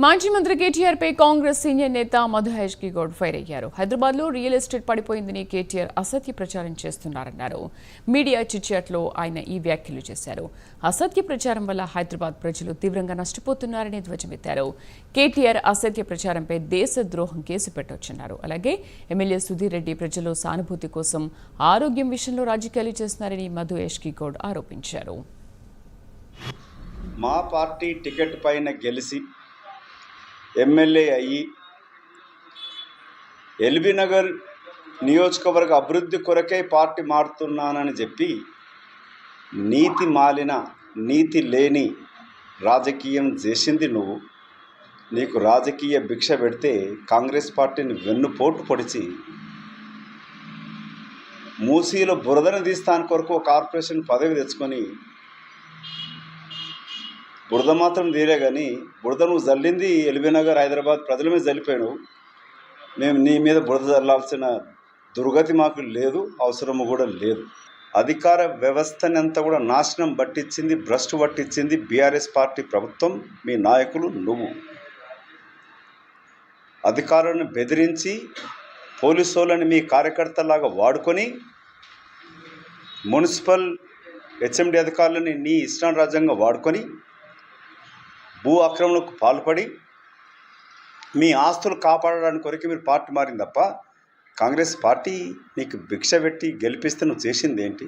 మాజీ మంత్రి కేటీఆర్ పై కాంగ్రెస్ సీనియర్ నేత మధు హెచ్కి గౌడ్ ఫైర్ అయ్యారు. హైదరాబాద్ లో రియల్ ఎస్టేట్ పడిపోయిందని కేటీఆర్ అసత్య ప్రచారం చేస్తున్నారన్నారు. మీడియా చిట్చాట్లో ఆయన ఈ వ్యాఖ్యలు చేశారు. అసత్య ప్రచారం వల్ల హైదరాబాద్ ప్రజలు తీవ్రంగా నష్టపోతున్నారని ధ్వజమెత్తారు. కేటీఆర్ అసత్య ప్రచారంపై దేశద్రోహం కేసు పెట్టొచ్చన్నారు. అలాగే ఎమ్మెల్యే సుధీర్ రెడ్డి ప్రజలు సానుభూతి కోసం ఆరోగ్యం విషయంలో రాజకీయాలు చేస్తున్నారని మధు హెచ్కి గౌడ్ ఆరోపించారు. మా పార్టీ టికెట్ పైన గెలిచి ఎమ్మెల్యే అయ్యి ఎల్బీ నగర్ నియోజకవర్గ అభివృద్ధి కొరకే పార్టీ మారుతున్నానని చెప్పి నీతి మాలిన నీతి లేని రాజకీయం చేసింది నువ్వు. నీకు రాజకీయ భిక్ష పెడితే కాంగ్రెస్ పార్టీని వెన్నుపోటు పొడిచి మూసీలో బురదను తీస్తాను కొరకు కార్పొరేషన్ పదవి తెచ్చుకొని బురద మాత్రం తీరే కానీ బురద నువ్వు జల్లింది ఎల్బీ నగర్ హైదరాబాద్ ప్రజల మీద జల్లిపోయావు. మేము నీ మీద బురద జల్లాల్సిన దుర్గతి మాకు లేదు, అవసరము కూడా లేదు. అధికార వ్యవస్థని అంతా కూడా నాశనం పట్టించింది, భ్రష్టు పట్టించింది బీఆర్ఎస్ పార్టీ ప్రభుత్వం, మీ నాయకులు నువ్వు. అధికారులను బెదిరించి పోలీసు వాళ్ళని మీ కార్యకర్తలాగా వాడుకొని మున్సిపల్ హెచ్ఎండి అధికారులని నీ ఇష్టానురాజ్యంగా వాడుకొని భూ ఆక్రమణకు పాల్పడి మీ ఆస్తులు కాపాడడానికి కొరకు మీరు పార్టీ మారింది తప్ప కాంగ్రెస్ పార్టీ నీకు భిక్ష పెట్టి గెలిపిస్తే నువ్వు చేసింది ఏంటి?